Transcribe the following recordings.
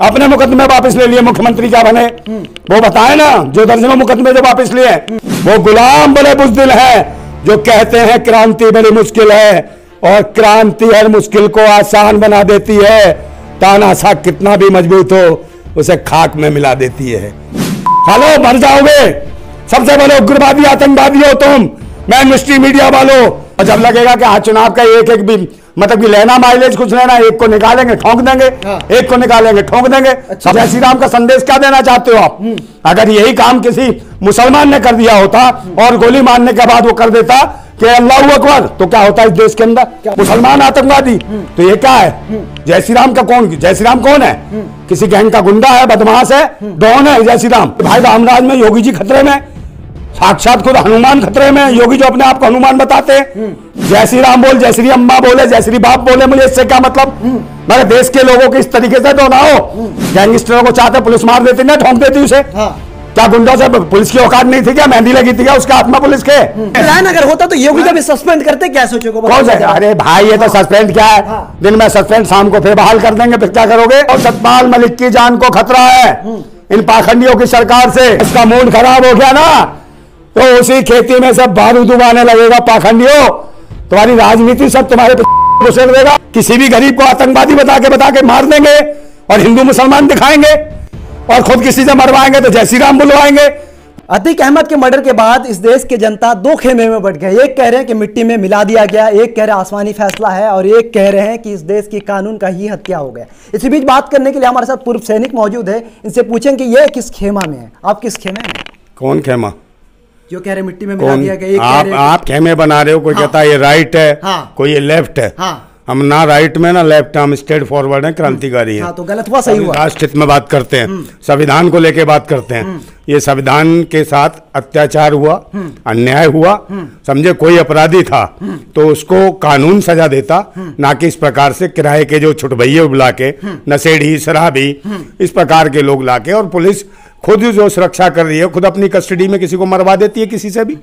अपने मुकदमे वापस ले लिए, मुख्यमंत्री क्या बने वो बताए ना। जो दर्जनों मुकदमे जो वापस लिए, वो गुलाम बड़े बुज़दिल हैं जो कहते हैं क्रांति बड़ी मुश्किल है, और क्रांति हर मुश्किल को आसान बना देती है। तानाशाह कितना भी मजबूत हो उसे खाक में मिला देती है। चलो मर जाओगे, सबसे बड़े उग्रवादी आतंकवादी हो तुम, मैं मिस्ट्री मीडिया वालों। और जब लगेगा कि आज चुनाव का एक एक भी मतलब कि लेना माइलेज कुछ लेना, एक को निकालेंगे ठोंक देंगे, एक को निकालेंगे ठोंक देंगे। अच्छा। जय श्री राम का संदेश क्या देना चाहते हो आप? अगर यही काम किसी मुसलमान ने कर दिया होता और गोली मारने के बाद वो कर देता कि अल्लाहू अकबर, तो क्या होता इस देश के अंदर? मुसलमान आतंकवादी। तो ये क्या है? जय श्री राम का कौन? जय श्री राम कौन है? किसी गैंग का गुंडा है, बदमाश है, डॉन है जय श्री राम। भाई रामराज में योगी जी खतरे में, साक्षात खुद हनुमान खतरे में। योगी जो अपने आप को हनुमान बताते हैं। जय श्री राम बोल, जय श्री अम्मा बोले, जय श्री बाप बोले, मुझे इससे क्या मतलब? मेरे देश के लोगों को इस तरीके से तो ना हो। गैंगस्टरों को चाहते पुलिस मार देती ना, ठोंक देती उसे। क्या गुंडों से पुलिस की औकात नहीं थी क्या? मेहंदी लगी थी क्या उसके हाथ में पुलिस के? प्लान अगर होता तो योगी का भी सस्पेंड करते, क्या सोचो? कौन सा? अरे भाई ये तो सस्पेंड क्या है, दिन में सस्पेंड, शाम को फिर बहाल कर देंगे, फिर क्या करोगे? और सतपाल मलिक की जान को खतरा है इन पाखंडियों की सरकार से। इसका मूड खराब हो गया ना, तो उसी खेती में सब बारूद उबाने लगेगा। पाखंडियों, तुम्हारी राजनीति सब तुम्हारे घुसेड़ देगा। किसी भी गरीब को आतंकवादी बता के मार देंगे, और हिंदू मुसलमान दिखाएंगे, और खुद किसी से मरवाएंगे तो जय श्री राम बुलवाएंगे। अतीक अहमद के मर्डर के बाद इस देश के जनता दो खेमे में बट गए। एक कह रहे हैं कि मिट्टी में मिला दिया गया, एक कह रहे हैं आसमानी फैसला है, और एक कह रहे हैं कि इस देश के कानून का ही हत्या हो गया। इसी बीच बात करने के लिए हमारे साथ पूर्व सैनिक मौजूद है। इनसे पूछें कि ये किस खेमा में है? आप किस खेमे में? कौन खेमा? जो कह रहे मिट्टी में मिला दिया गया। आप खेमे बना रहे हो। कोई कहता है ये राइट है, कोई ये लेफ्ट है। हम ना राइट में ना लेफ्ट, हम स्ट्रेट फॉरवर्ड हैं, क्रांतिकारी हैं। तो गलत हुआ, सही हुआ? राष्ट्र हित में बात करते हैं, संविधान को लेके बात करते हैं। ये संविधान के साथ अत्याचार हुआ, अन्याय हुआ, समझे, कोई अपराधी था तो उसको कानून सजा देता, ना कि इस प्रकार से किराए के जो छुटभइये बुला के, नशेड़ी, शराबी, इस प्रकार के लोग लाके। और पुलिस खुद जो सुरक्षा कर रही है, खुद अपनी कस्टडी में किसी को मरवा देती है, किसी से भी।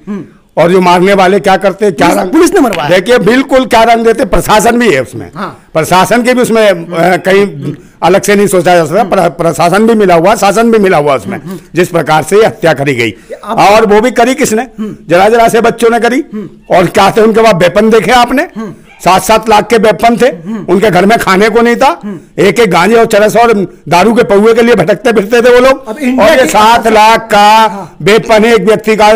और जो मारने वाले क्या करते हैं, क्या रंग? पुलिस ने मरवाया। देखिए बिल्कुल क्या रंग देते, प्रशासन भी है उसमें। प्रशासन के भी उसमें कहीं अलग से नहीं सोचा जा सकता। प्रशासन भी मिला हुआ, शासन भी मिला हुआ उसमें, जिस प्रकार से हत्या करी गई। और वो भी करी किसने? जरा जरा से बच्चों ने करी। और क्या थे उनके पास वेपन? देखे आपने? 7-7 लाख के वेपन थे उनके घर में, खाने को नहीं था। एक एक गांजे और चरस और दारू के पौए के लिए भटकते फिरते थे वो लोग। और ये 7 लाख का वेपन एक व्यक्ति का,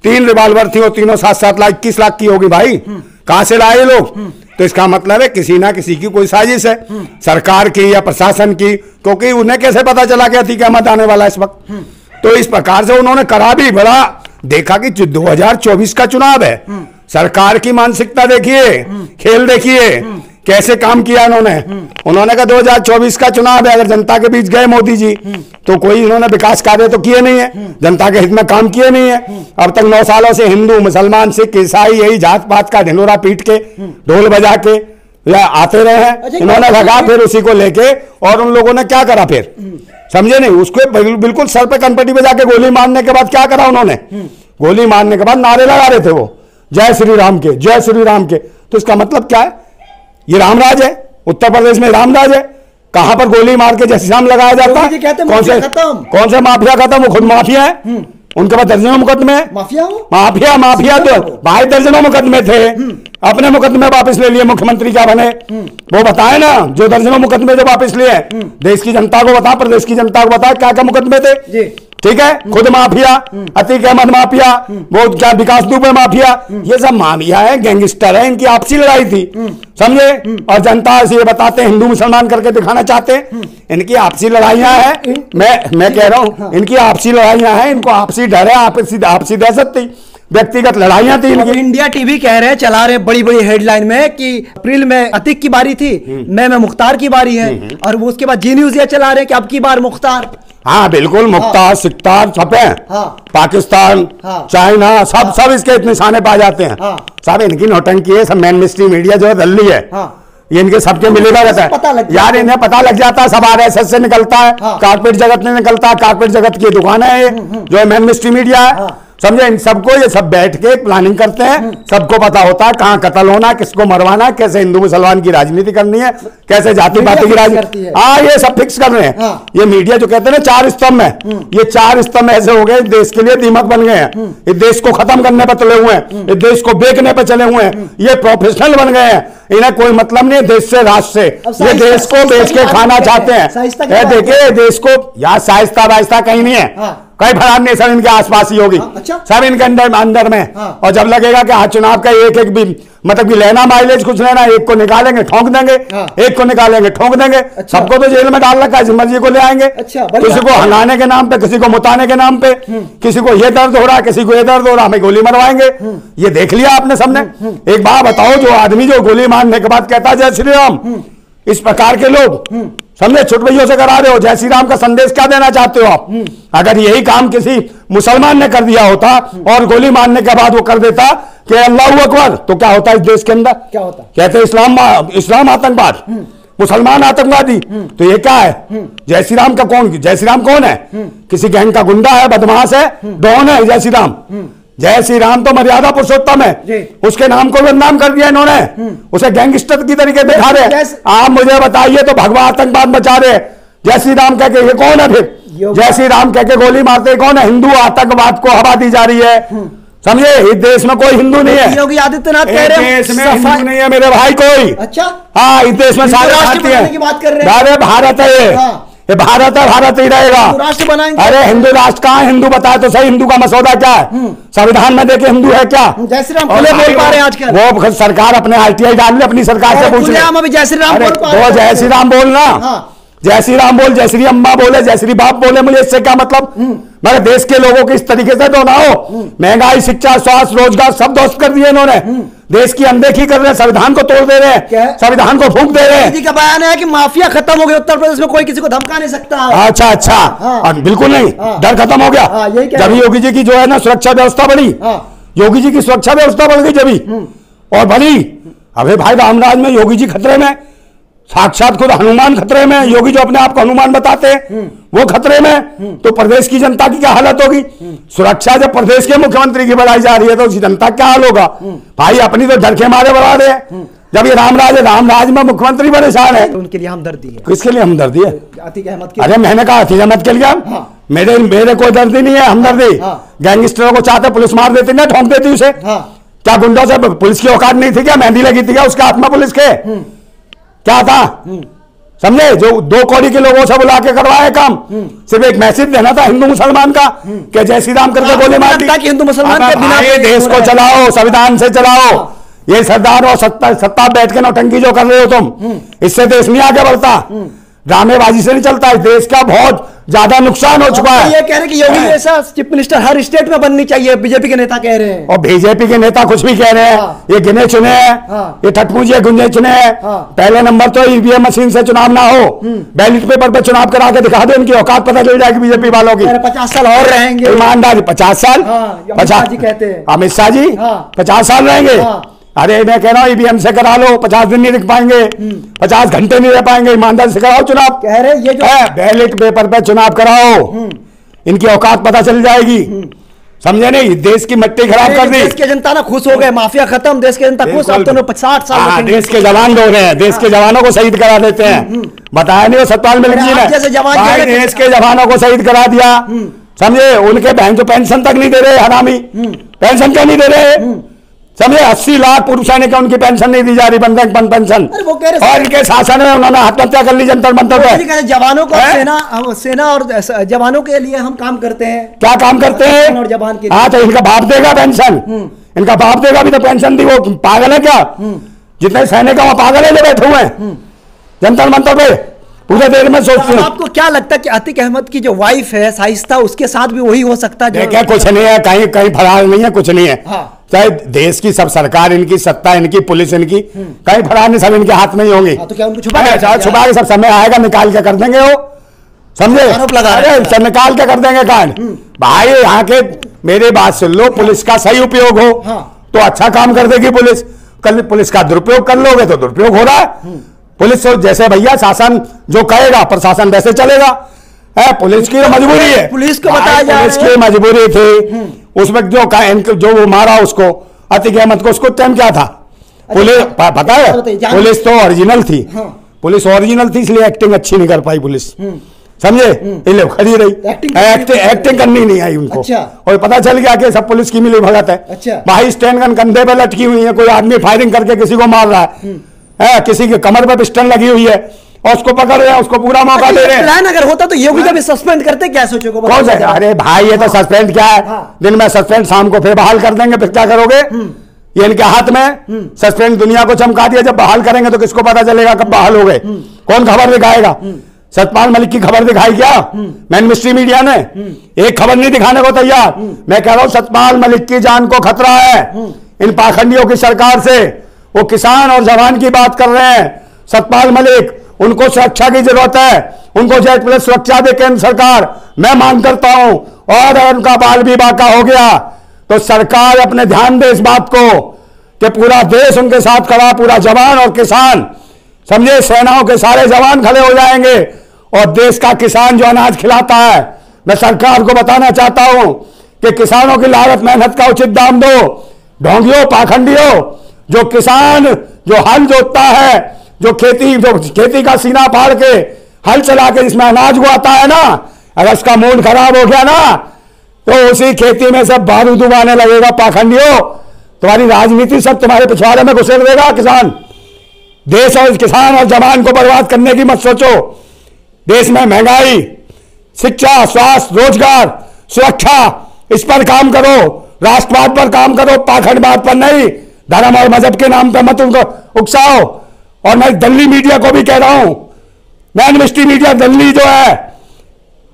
तीन रिवाल्वर थी, और तीनों 7-7 लाख, 21 लाख की होगी भाई। कहां से लाए लोग? तो इसका मतलब है किसी ना किसी की कोई साजिश है, सरकार की या प्रशासन की। क्योंकि उन्हें कैसे पता चला कि अतीक अहमद आने वाला इस वक्त? तो इस प्रकार से उन्होंने करा भी बड़ा। देखा कि 2024 का चुनाव है, सरकार की मानसिकता देखिए, खेल देखिए कैसे काम किया उन्होंने कहा 2024 का चुनाव है, अगर जनता के बीच गए मोदी जी तो कोई इन्होंने विकास कार्य तो किए नहीं है, जनता के हित में काम किए नहीं है। अब तक 9 सालों से हिंदू, मुसलमान, सिख, ईसाई यही जात पात का ढिंढोरा पीट के, ढोल बजा के आते रहे हैं। इन्होंने भगा फिर उसी को लेके, और उन लोगों ने क्या करा फिर? समझे नहीं? उसको बिल्कुल सर पे कनपट्टी बजा के गोली मारने के बाद क्या करा उन्होंने? गोली मारने के बाद नारे लगा रहे थे वो, जय श्री राम के, जय श्री राम के। तो इसका मतलब क्या है? ये रामराज है, उत्तर प्रदेश में रामराज है। कहां पर गोली मार के जय श्री राम लगाया जाता है? कौन से माफिया खत्म? वो खुद माफिया है, उनके पास दर्जनों मुकदमे। माफिया तो भाई दर्जनों मुकदमे थे। अपने मुकदमे वापस ले लिए, मुख्यमंत्री क्या बने वो बताए ना। जो दर्जनों मुकदमे जो वापस लिए, देश की जनता को बता, प्रदेश की जनता को बता क्या क्या मुकदमे थे। ठीक है, खुद माफिया, अतीक अहमद माफिया, वो क्या विकास दुबे माफिया, ये सब माफिया है, गैंगस्टर है। इनकी आपसी लड़ाई थी, समझे। और जनता से ये बताते हैं, हिंदू मुसलमान करके दिखाना चाहते हैं। इनकी आपसी लड़ाइयां हैं। मैं कह रहा हूं इनकी आपसी लड़ाइयां हैं, इनको आपसी डर है, आपसी दहशत थी, व्यक्तिगत लड़ाइयां थी इनकी। इंडिया टीवी कह रहे हैं, चला रहे बड़ी बड़ी हेडलाइन में कि अप्रैल में अतीक की बारी थी, मई में मुख्तार की बारी है, और वो उसके बाद जी न्यूज ये चला रहे हैं कि अब की बार मुख्तार। हाँ बिल्कुल, मुख्तार, सिकतार सब है। पाकिस्तान, चाइना, सब इसके निशाने पा जाते हैं। सब इनकी नौटंकी है, सब मेन मिस्ट्री मीडिया जो है दल्ली है। ये इनके सबके मिलेगा रहता है यार, इन्हें पता लग जाता है, सब RSS से निकलता है, कारपेट जगत में निकलता है, कारपेट जगत की दुकान है जो मेन मिस्ट्री मीडिया है। समझे। इन सबको ये सब बैठ के प्लानिंग करते हैं, सबको पता होता है कहाँ कत्ल होना, किसको मरवाना, कैसे हिंदू मुसलमान की राजनीति करनी है, कैसे जाति पाति की राजनीति। हाँ, ये सब फिक्स कर रहे हैं। हाँ। ये मीडिया जो कहते हैं ना 4 स्तंभ है, ये 4 स्तंभ ऐसे हो गए, देश के लिए दीमक बन गए हैं। ये देश को खत्म करने पर चले हुए हैं, ये देश को बेचने पर चले हुए हैं, ये प्रोफेशनल बन गए हैं। इन्हें कोई मतलब नहीं है देश से, राष्ट्र से। ये देश को बेच के खाना चाहते हैं। देखिए देश को, यार साहिस्ता वाहिस्ता कहीं नहीं है, कई फरार नहीं, सब इनके आसपास ही होगी। अच्छा? सब इनके अंदर में। हाँ। और जब लगेगा कि हाँ चुनाव का एक भी मतलब कि लेना माइलेज कुछ लेना, एक को निकालेंगे ठोंक देंगे। हाँ। एक को निकालेंगे ठोंक देंगे। अच्छा? सबको तो जेल में डाल रखा है, मर्जी को ले आएंगे। अच्छा, किसी को हंगाने के नाम पे, किसी को मुताने के नाम पे, किसी को ये दर्द हो रहा है, किसी को ये दर्द हो रहा, हमें गोली मरवाएंगे। ये देख लिया आपने सबने। एक बात बताओ, जो आदमी जो गोली मारने के बाद कहता है जय श्री राम, इस प्रकार के लोग समझे छुटभइयों से करा रहे हो। जय श्री राम का संदेश क्या देना चाहते हो आप? अगर यही काम किसी मुसलमान ने कर दिया होता और गोली मारने के बाद वो कर देता कि अल्लाहू अकबर, तो क्या होता इस देश के अंदर? क्या होता? कहते इस्लाम आतंकवाद, मुसलमान आतंकवादी। तो ये क्या है? जय श्री राम का कौन, जय श्री राम कौन है? किसी गैंग का गुंडा है, बदमाश है, डॉन है जय श्री राम। जय श्री राम तो मर्यादा पुरुषोत्तम है, उसके नाम को बदनाम कर दिया इन्होंने, उसे गैंगस्टर की तरीके दिखा रहे। आप मुझे बताइए तो भगवा आतंकवाद मचा रहे, जय श्री राम कह के ये कौन है? फिर जय श्री राम कह के गोली मारते कौन है? हिंदू आतंकवाद को हवा दी जा रही है। समझे, इस देश में कोई हिंदू नहीं है। योगी आदित्यनाथ कह रहे हैं देश में हिंदू नहीं है मेरे भाई कोई। अच्छा, हाँ, इस देश में सारे भारतीय हैं। अरे भारत है ये भारत है, भारत ही रहेगा। राष्ट्र बनाएंगे। अरे हिंदू राष्ट्र कहाँ? हिंदू बताए तो सही, हिंदू का मसौदा क्या है? संविधान में देखे हिंदू है क्या? जय श्री राम बोल पा रहे हैं आजकल? वो सरकार अपने RTI डाल ले, अपनी सरकार से पूछ ले। जय श्री राम बोल, जय श्री राम बोलना, जय श्री राम बोल, जय श्री अम्मा बोले, जय श्री बाप बोले, मुझे इससे क्या मतलब? मेरे देश के लोगों को इस तरीके से तो ना हो। महंगाई, शिक्षा, स्वास्थ्य, रोजगार सब ध्वस्त कर दिए इन्होंने। देश की अनदेखी कर रहे हैं, संविधान को तोड़ दे रहे हैं, संविधान को फूंक दे रहे हैं। जी का बयान है कि माफिया खत्म हो गया उत्तर प्रदेश में, कोई किसी को धमका नहीं सकता। अच्छा अच्छा, हाँ। बिल्कुल नहीं, डर खत्म हो गया। जब योगी जी की जो है ना सुरक्षा व्यवस्था बढ़ी, योगी जी की सुरक्षा व्यवस्था बढ़ गई जब और बढ़ी। अबे भाई रामराज में योगी जी खतरे में, साक्षात खुद हनुमान खतरे में। योगी जो अपने आप को हनुमान बताते हैं वो खतरे में, तो प्रदेश की जनता की क्या हालत होगी? सुरक्षा जब प्रदेश के मुख्यमंत्री की बढ़ाई जा रही है तो उसकी जनता क्या हाल होगा? भाई अपनी तो डर के मारे बढ़ा रहे हैं। जब ये रामराज में मुख्यमंत्री परेशान है, उनके लिए हमदर्दी है। किसके लिए हमदर्दी है? अतीक अहमद के। अरे मैंने कहा अतीक अहमद के लिए मेरे कोई दर्दी नहीं है, हमदर्दी। गैंगस्टरों को चाहते पुलिस मार देती ना, ठोंक देती उसे। क्या गुंडों से पुलिस की औकात नहीं थी क्या? मेहंदी लगी थी क्या उसके हाथ में पुलिस के? क्या था? समझे, जो 2 कौड़ी के लोगों से बुला के करवाए काम, सिर्फ एक मैसेज देना था हिंदू मुसलमान का कि जय श्री राम करके गोली मार दी। हिंदू मुसलमान के बिना देश को चलाओ, संविधान से चलाओ। ये सरदार और सत्ता बैठ के नौटंकी जो कर रहे हो तुम, इससे देश नहीं आगे बढ़ता, ड्रामेबाजी से नहीं चलता। इस देश का बहुत ज्यादा नुकसान हो चुका है। ये कह रहे हैं कि योगी जैसा चीफ मिनिस्टर हर स्टेट में बननी चाहिए, बीजेपी के नेता कह रहे हैं। और बीजेपी के नेता कुछ भी कह रहे हैं। ये गिने चुने हैं, ये ठटमुझे गुंजे चुने हैं। पहले नंबर तो ईवीएम मशीन से चुनाव ना हो, बैलेट पेपर पे चुनाव करा के दिखा दो, इनकी औकात पता चल जाएगी बीजेपी वालों की। 50 साल और रहेंगे ईमानदारी। 50 साल? 50 कहते हैं अमित शाह जी, 50 साल रहेंगे। अरे मैं कह रहा हूँ ईवीएम से करा लो, 50 दिन नहीं लिख पाएंगे, 50 घंटे नहीं रह पाएंगे। ईमानदारी से कराओ चुनाव। कह रहे ये जो बैलेट पेपर पे चुनाव कराओ, इनकी औकात पता चल जाएगी। समझे नहीं? देश की मिट्टी खराब कर दी। देश की जनता ना खुश हो गए, माफिया खत्म, देश की जनता खुश। अब तो 60 साल देश के जवान रो रहे हैं, देश के जवानों को शहीद करा देते हैं। बताया नहीं वो सतपाल मलिक जी ने, देश के जवानों को शहीद करा दिया। समझे, उनके बहन जो पेंशन तक नहीं दे रहे, हरामी पेंशन क्यों नहीं दे रहे? समझे, 80 लाख पुरुष सैनिक उनकी पेंशन नहीं दी जा रही, बंधन पेंशन। और इनके शासन में उन्होंने आत्महत्या कर ली जंतर मंतर पे। जवानों को सेना और जवानों के लिए हम काम करते हैं। क्या काम करते हैं? और जवान के। हाँ, तो इनका बाप देगा पेंशन, इनका बाप देगा भी तो पेंशन दी। वो पागल है क्या? जितने सैनिक वो पागल है जो बैठे हुए हैं जंतर मंतर पे, पूरे देर में सोचते हैं। आपको क्या लगता है कि अतीक अहमद की जो वाइफ है शाइस्ता, उसके साथ भी वही हो सकता है? क्या कुछ नहीं है, कहीं कहीं फरार नहीं है, कुछ नहीं है। चाहे देश की सब सरकार इनकी, सत्ता इनकी, पुलिस इनकी, कहीं फरार नहीं, सब इनके हाथ में ही होंगी। तो क्या उनको छुपा के सब समय आएगा निकाल के कर देंगे वो। समझे, निकाल के कर देंगे कांड। भाई यहाँ के मेरे बात सुन लो, पुलिस का सही उपयोग हो तो अच्छा काम कर देगी पुलिस। कल पुलिस का दुरुपयोग कर लोगे तो दुरुपयोग हो रहा है। पुलिस तो जैसे भैया शासन जो कहेगा प्रशासन वैसे चलेगा। पुलिस की मजबूरी है, पुलिस को बताया जा रहा है, पुलिस की मजबूरी थी। उसमें जो वो मारा उसको, अतीक अहमद को, उसको टाइम क्या था? पुलिस पता है, पुलिस तो ओरिजिनल थी, पुलिस ओरिजिनल थी, इसलिए एक्टिंग अच्छी नहीं कर पाई पुलिस, समझे? इसलिए खड़ी रही, एक्टिंग करनी नहीं आई उनको। अच्छा। और पता चल गया कि सब पुलिस की मिली भगत है। अच्छा। भाई स्टैंड गन कंधे पे लटकी हुई है, कोई आदमी फायरिंग करके किसी को मार रहा है, किसी के कमर पे पिस्टल लगी हुई है और उसको पकड़ रहे हैं, उसको पूरा मौका दे रहे हैं। प्लान अगर होता तो योगी जब सस्पेंड करते, क्या सोचोगे? कौन सा? अरे भाई ये तो सस्पेंड क्या है, दिन में सस्पेंड, शाम को फिर बहाल कर देंगे, फिर क्या करोगे? ये इनके हाथ में, सस्पेंड दुनिया को चमका दिया, जब बहाल करेंगे तो किसको पता चलेगा कब बहाल हो गए? कौन खबर दिखाएगा? सतपाल मलिक की खबर दिखाई क्या मेन मिस्ट्री मीडिया ने? एक खबर नहीं दिखाने को तैयार। मैं कह रहा हूं सतपाल मलिक की जान को खतरा है इन पाखंडियों की सरकार से। वो किसान और जवान की बात कर रहे हैं, सतपाल मलिक, उनको सुरक्षा की जरूरत है, उनको जेड प्लस सुरक्षा दे केंद्र सरकार। मैं मांग करता हूं, और अगर उनका बाल विवाह का हो गया तो सरकार अपने ध्यान दे इस बात को कि पूरा देश उनके साथ खड़ा, पूरा जवान और किसान, समझे? सेनाओं के सारे जवान खड़े हो जाएंगे और देश का किसान जो अनाज खिलाता है, मैं सरकार को बताना चाहता हूं कि किसानों की लागत मेहनत का उचित दाम दो। ढोंगियों, पाखंडियों, जो किसान जो हल जोतता है, जो खेती का सीना फाड़ के हल चला के जिसमें अनाज उगाता है ना, अगर उसका मूड खराब हो गया ना तो उसी खेती में सब बारूद उगाने लगेगा। पाखंडियों, तुम्हारी राजनीति सब तुम्हारे पिछवाड़े में घुसेड़ देगा किसान। देश और किसान और जवान को बर्बाद करने की मत सोचो। देश में महंगाई, शिक्षा, स्वास्थ्य, रोजगार, सुरक्षा, इस पर काम करो, राष्ट्रवाद पर काम करो, पाखंडवाद पर नहीं। धर्म और मजहब के नाम पर मत उनको उकसाओ। और मैं दिल्ली मीडिया को भी कह रहा हूं, मैन मिस्ट्री मीडिया दिल्ली जो है,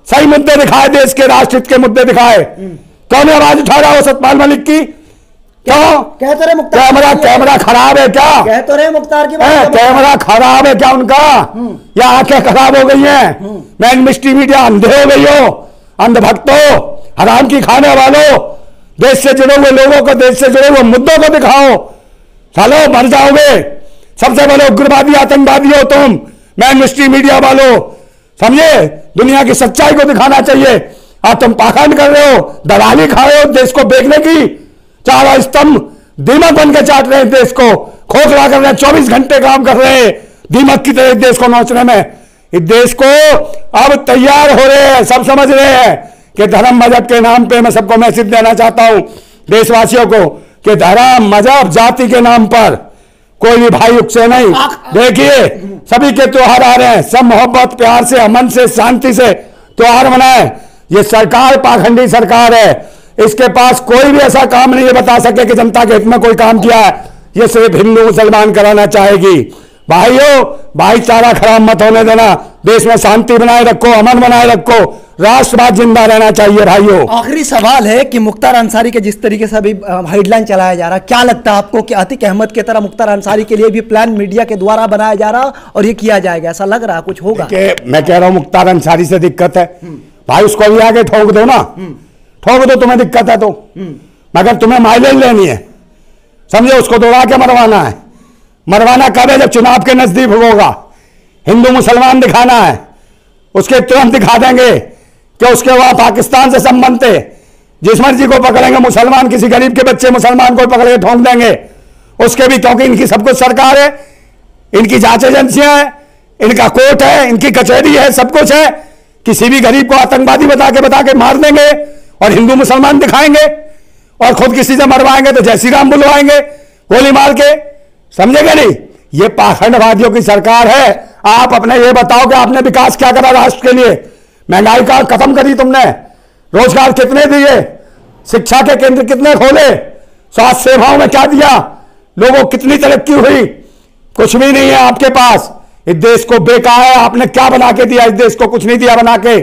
सही मुद्दे दिखाए, देश के राष्ट्रहित के मुद्दे दिखाए। कौन आवाज उठा रहा हो सतपाल मलिक की? क्यों कहते रहे मुख्तार, कैमरा खराब है क्या? कहते रहे मुख्तार की बात, कैमरा खराब है क्या उनका, या आंखें खराब हो गई हैं? मैन मिस्ट्री मीडिया अंधे हो गई हो? अंधभक्तों, हराम की खाने वालों, देश से जुड़े हुए लोगों को, देश से जुड़े हुए मुद्दों को दिखाओ। सालो मर जाओगे, सबसे बड़े उग्रवादी आतंकवादी हो तुम, मैन मिस्ट्री मीडिया वालों, समझे? दुनिया की सच्चाई को दिखाना चाहिए। आज तुम पाखंड कर रहे हो, दलाली खा रहे हो देश को बेचने की। चारों स्तंभ दीमक बन के चाट रहे हैं देश को, खोखला कर रहे हैं, 24 घंटे काम कर रहे हैं दीमक की तरह देश को नोचने में। इस देश को अब तैयार हो रहे हैं, सब समझ रहे हैं कि धर्म मजहब के नाम पे, मैं सबको मैसेज देना चाहता हूं देशवासियों को कि धर्म मजहब जाति के नाम पर कोई भी भाई उकसे नहीं। देखिए सभी के त्योहार आ रहे हैं, सब मोहब्बत प्यार से, अमन से, शांति से त्योहार मनाएं। ये सरकार पाखंडी सरकार है, इसके पास कोई भी ऐसा काम नहीं है बता सके कि जनता के हित में कोई काम किया है। ये सिर्फ हिंदू मुसलमान कराना चाहेगी। भाइयों, भाईचारा खराब मत होने देना, देश में शांति बनाए रखो, अमन बनाए रखो, राष्ट्रवाद जिंदा रहना चाहिए। भाइयों, आखिरी सवाल है कि मुख्तार अंसारी के जिस तरीके से अभी हेडलाइन चलाया जा रहा, क्या लगता है आपको कि अतीक अहमद की तरह मुख्तार अंसारी के लिए भी प्लान मीडिया के द्वारा बनाया जा रहा और ये किया जाएगा? ऐसा लग रहा कुछ होगा? मैं कह रहा हूं मुख्तार अंसारी से दिक्कत है भाई, उसको भी आगे ठोक दो ना, ठोक दो, तुम्हें दिक्कत है तो। मगर तुम्हें माइलेज लेनी है, समझे? उसको दौड़ा के मरवाना है। मरवाना कब है? जब चुनाव के नजदीक होगा। हिंदू मुसलमान दिखाना है, उसके तुरंत दिखा देंगे कि उसके वहां पाकिस्तान से संबंध थे। जिस मर्जी को पकड़ेंगे, मुसलमान, किसी गरीब के बच्चे मुसलमान को पकड़ के ठोक देंगे उसके भी, क्योंकि इनकी सब कुछ सरकार है, इनकी जांच एजेंसियां हैं, इनका कोर्ट है, इनकी कचहरी है, सब कुछ है। किसी भी गरीब को आतंकवादी बता के मार देंगे और हिंदू मुसलमान दिखाएंगे और खुद किसी से मरवाएंगे तो जय श्री राम बुलवाएंगे गोली मार के, समझेगा नहीं? ये पाखंडवादियों की सरकार है। आप अपने ये बताओ कि आपने विकास क्या करा राष्ट्र के लिए? महंगाई का खत्म करी तुमने, रोजगार कितने दिए, शिक्षा के केंद्र कितने खोले, स्वास्थ्य सेवाओं में क्या दिया, लोगों को कितनी तरक्की हुई? कुछ भी नहीं है आपके पास। इस देश को बेकार है, आपने क्या बना के दिया? इस देश को कुछ नहीं दिया बना के,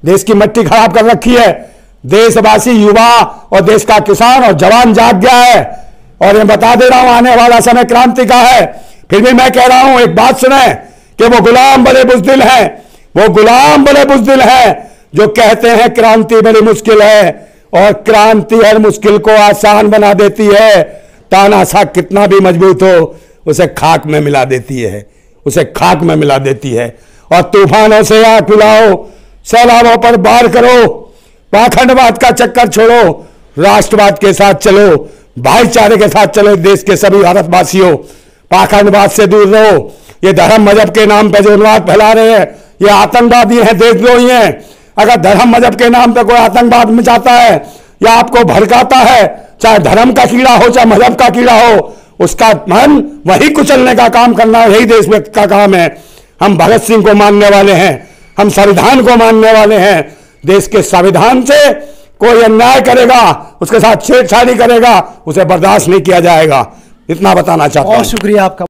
देश की मिट्टी खराब कर रखी है। देशवासी, युवा और देश का किसान और जवान जाग गया है। और मैं बता दे रहा हूं, आने वाला समय क्रांति का है। फिर भी मैं कह रहा हूं, एक बात सुने कि वो गुलाम बड़े बुज़दिल हैं, वो गुलाम बड़े बुज़दिल हैं जो कहते हैं क्रांति बड़ी मुश्किल है, और क्रांति हर मुश्किल को आसान बना देती है। तानाशाह कितना भी मजबूत हो, उसे खाक में मिला देती है, उसे खाक में मिला देती है। और तूफानों से आग पिलाओ, सैलाबों पर वार करो, पाखंडवाद का चक्कर छोड़ो, राष्ट्रवाद के साथ चलो, भाईचारे के साथ चलो। देश के सभी भारतवासियों, पाखंडवाद से दूर रहो। ये धर्म मजहब के नाम पे जो उन्माद फैला रहे हैं, ये आतंकवादी हैं, देशद्रोही हैं। अगर धर्म मजहब के नाम पे कोई आतंकवाद मचाता है या आपको भड़काता है, चाहे धर्म का कीड़ा हो चाहे मजहब का कीड़ा हो, उसका मन वही कुचलने का काम करना, यही देश का काम है। हम भगत सिंह को मानने वाले हैं, हम संविधान को मानने वाले हैं। देश के संविधान से कोई अन्याय करेगा, उसके साथ छेड़छाड़ी करेगा, उसे बर्दाश्त नहीं किया जाएगा। इतना बताना चाहता हूं। बहुत शुक्रिया आपका।